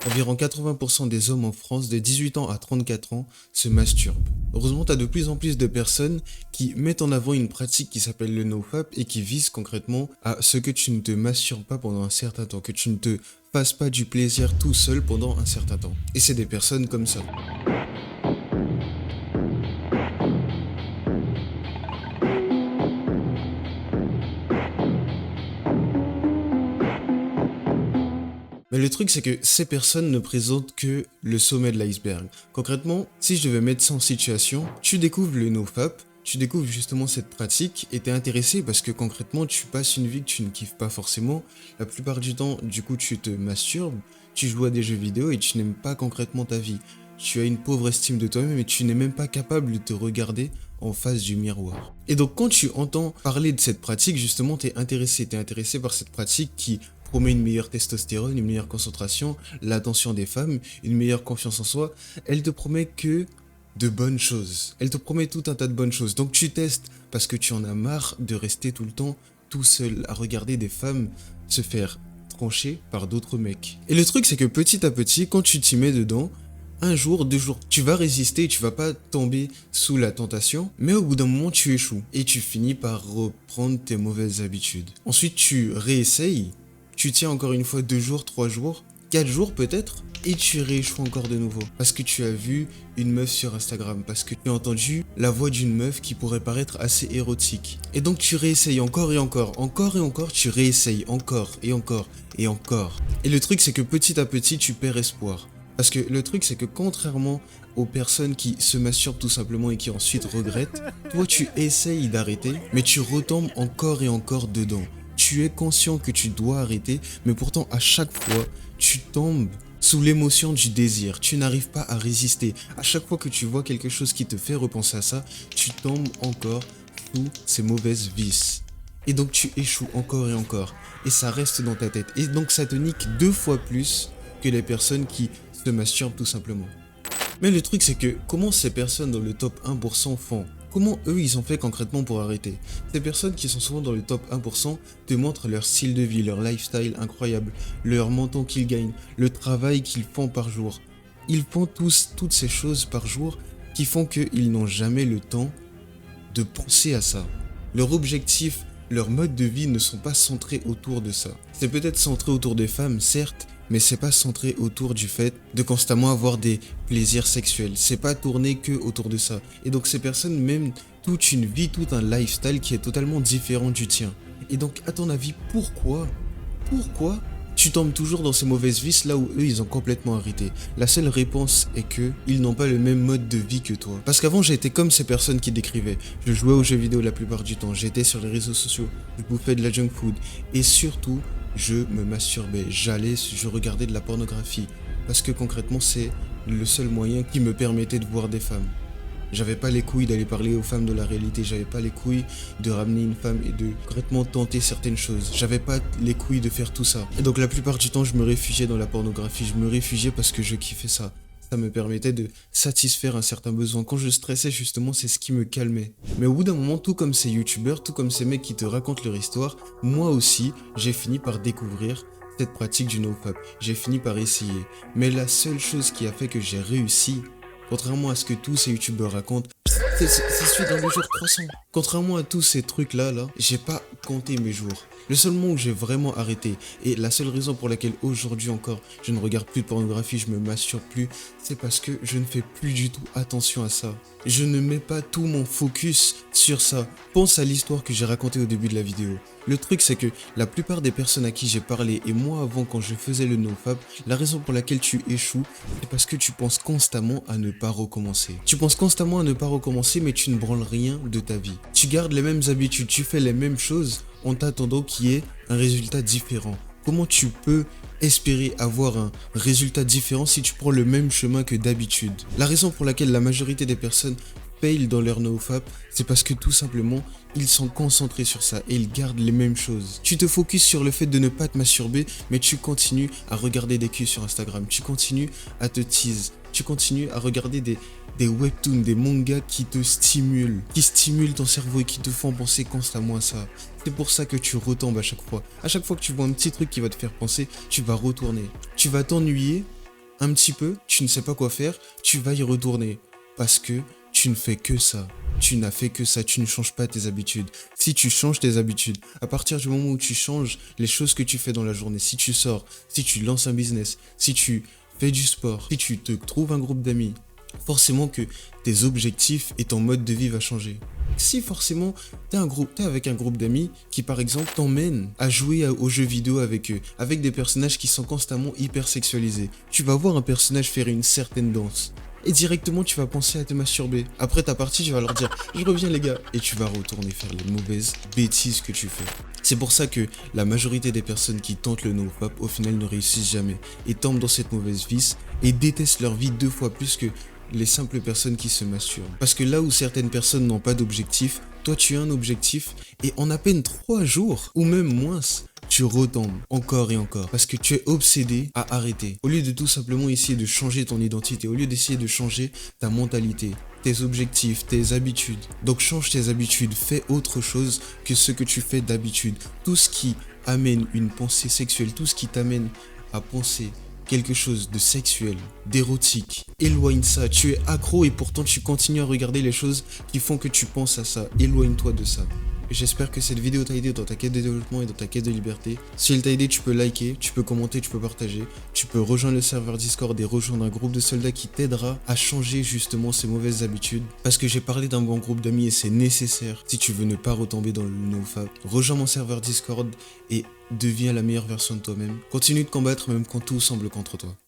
Environ 80% des hommes en France de 18 ans à 34 ans se masturbent. Heureusement, tu as de plus en plus de personnes qui mettent en avant une pratique qui s'appelle le nofap et qui vise concrètement à ce que tu ne te masturbes pas pendant un certain temps, que tu ne te fasses pas du plaisir tout seul pendant un certain temps. Et c'est des personnes comme ça. Mais le truc, c'est que ces personnes ne présentent que le sommet de l'iceberg. Concrètement, si je devais mettre ça en situation, tu découvres le nofap, tu découvres justement cette pratique et t'es intéressé parce que concrètement, tu passes une vie que tu ne kiffes pas forcément. La plupart du temps, du coup, tu te masturbes, tu joues à des jeux vidéo et tu n'aimes pas concrètement ta vie. Tu as une pauvre estime de toi-même et tu n'es même pas capable de te regarder en face du miroir. Et donc quand tu entends parler de cette pratique, justement, t'es intéressé par cette pratique qui promet une meilleure testostérone, une meilleure concentration, l'attention des femmes, une meilleure confiance en soi. Elle te promet que de bonnes choses. Elle te promet tout un tas de bonnes choses. Donc tu testes parce que tu en as marre de rester tout le temps tout seul à regarder des femmes se faire trancher par d'autres mecs. Et le truc, c'est que petit à petit, quand tu t'y mets dedans, un jour, 2 jours, tu vas résister, tu vas pas tomber sous la tentation, mais au bout d'un moment, tu échoues et tu finis par reprendre tes mauvaises habitudes. Ensuite, tu réessayes, tu tiens encore une fois 2 jours, 3 jours, 4 jours peut-être, et tu rééchoues encore de nouveau. Parce que tu as vu une meuf sur Instagram, parce que tu as entendu la voix d'une meuf qui pourrait paraître assez érotique. Et donc tu réessayes encore et encore, tu réessayes encore et encore et encore. Et le truc, c'est que petit à petit, tu perds espoir. Parce que le truc, c'est que contrairement aux personnes qui se masturbent tout simplement et qui ensuite regrettent, toi tu essayes d'arrêter, mais tu retombes encore et encore dedans. Tu es conscient que tu dois arrêter, mais pourtant à chaque fois, tu tombes sous l'émotion du désir. Tu n'arrives pas à résister. À chaque fois que tu vois quelque chose qui te fait repenser à ça, tu tombes encore sous ces mauvaises vices. Et donc tu échoues encore et encore. Et ça reste dans ta tête. Et donc ça te nique 2 fois plus que les personnes qui se masturbent tout simplement. Mais le truc, c'est que comment ces personnes dans le top 1% font? Comment eux, ils ont fait concrètement pour arrêter? Ces personnes qui sont souvent dans le top 1% te montrent leur style de vie, leur lifestyle incroyable, leur menton qu'ils gagnent, le travail qu'ils font par jour. Ils font tous toutes ces choses par jour qui font qu'ils n'ont jamais le temps de penser à ça. Leur objectif, leur mode de vie ne sont pas centrés autour de ça. C'est peut-être centré autour des femmes, certes, mais c'est pas centré autour du fait de constamment avoir des plaisirs sexuels. C'est pas tourné que autour de ça. Et donc ces personnes mènent toute une vie, tout un lifestyle qui est totalement différent du tien. Et donc à ton avis, pourquoi tu tombes toujours dans ces mauvaises vices là où eux ils ont complètement arrêté? La seule réponse est que ils n'ont pas le même mode de vie que toi. Parce qu'avant j'étais comme ces personnes qui décrivaient. Je jouais aux jeux vidéo la plupart du temps, j'étais sur les réseaux sociaux, je bouffais de la junk food et surtout je me masturbais, je regardais de la pornographie. Parce que concrètement c'est le seul moyen qui me permettait de voir des femmes. J'avais pas les couilles d'aller parler aux femmes de la réalité, j'avais pas les couilles de ramener une femme et de concrètement tenter certaines choses. J'avais pas les couilles de faire tout ça. Et donc la plupart du temps, je me réfugiais dans la pornographie, je me réfugiais parce que je kiffais ça. Ça me permettait de satisfaire un certain besoin. Quand je stressais, justement, c'est ce qui me calmait. Mais au bout d'un moment, tout comme ces youtubeurs, tout comme ces mecs qui te racontent leur histoire, moi aussi, j'ai fini par découvrir cette pratique du nofap. J'ai fini par essayer. Mais la seule chose qui a fait que j'ai réussi, contrairement à ce que tous ces youtubeurs racontent, c'est celui dans le jour 300. Contrairement à tous ces trucs-là, j'ai pas compté mes jours. Le seul moment où j'ai vraiment arrêté, et la seule raison pour laquelle aujourd'hui encore je ne regarde plus de pornographie, je me masturbe plus, c'est parce que je ne fais plus du tout attention à ça. Je ne mets pas tout mon focus sur ça. Pense à l'histoire que j'ai racontée au début de la vidéo. Le truc, c'est que la plupart des personnes à qui j'ai parlé, et moi avant quand je faisais le nofap, la raison pour laquelle tu échoues, c'est parce que tu penses constamment à ne pas recommencer. Tu penses constamment à ne pas recommencer, mais tu ne branles rien de ta vie. Tu gardes les mêmes habitudes, tu fais les mêmes choses en t'attendant qu'il y ait un résultat différent. Comment tu peux espérer avoir un résultat différent si tu prends le même chemin que d'habitude? La raison pour laquelle la majorité des personnes fail dans leur nofap, c'est parce que tout simplement, ils sont concentrés sur ça et ils gardent les mêmes choses. Tu te focuses sur le fait de ne pas te masturber, mais tu continues à regarder des culs sur Instagram, tu continues à te tease, tu continues à regarder des webtoons, des mangas qui te stimulent, qui stimulent ton cerveau et qui te font penser constamment à ça. C'est pour ça que tu retombes à chaque fois. À chaque fois que tu vois un petit truc qui va te faire penser, tu vas retourner. Tu vas t'ennuyer un petit peu, tu ne sais pas quoi faire, tu vas y retourner. Parce que tu ne fais que ça. Tu n'as fait que ça, tu ne changes pas tes habitudes. Si tu changes tes habitudes, à partir du moment où tu changes les choses que tu fais dans la journée, si tu sors, si tu lances un business, si tu fais du sport, si tu te trouves un groupe d'amis, forcément que tes objectifs et ton mode de vie va changer. Si forcément t'es avec un groupe d'amis qui par exemple t'emmène à jouer aux jeux vidéo avec eux, avec des personnages qui sont constamment hyper sexualisés, tu vas voir un personnage faire une certaine danse. Et directement tu vas penser à te masturber. Après ta partie tu vas leur dire je reviens les gars. Et tu vas retourner faire les mauvaises bêtises que tu fais. C'est pour ça que la majorité des personnes qui tentent le nofap au final ne réussissent jamais. Et tombent dans cette mauvaise vice et détestent leur vie 2 fois plus que les simples personnes qui se masturbent. Parce que là où certaines personnes n'ont pas d'objectif, toi tu as un objectif et en à peine 3 jours ou même moins, tu retombes encore et encore parce que tu es obsédé à arrêter. Au lieu de tout simplement essayer de changer ton identité, au lieu d'essayer de changer ta mentalité, tes objectifs, tes habitudes. Donc change tes habitudes, fais autre chose que ce que tu fais d'habitude. Tout ce qui amène une pensée sexuelle, tout ce qui t'amène à penser quelque chose de sexuel, d'érotique, éloigne ça. Tu es accro et pourtant tu continues à regarder les choses qui font que tu penses à ça. Éloigne-toi de ça. J'espère que cette vidéo t'a aidé dans ta quête de développement et dans ta quête de liberté. Si elle t'a aidé, tu peux liker, tu peux commenter, tu peux partager. Tu peux rejoindre le serveur Discord et rejoindre un groupe de soldats qui t'aidera à changer justement ces mauvaises habitudes. Parce que j'ai parlé d'un bon groupe d'amis et c'est nécessaire si tu veux ne pas retomber dans le nofap. Rejoins mon serveur Discord et deviens la meilleure version de toi-même. Continue de combattre même quand tout semble contre toi.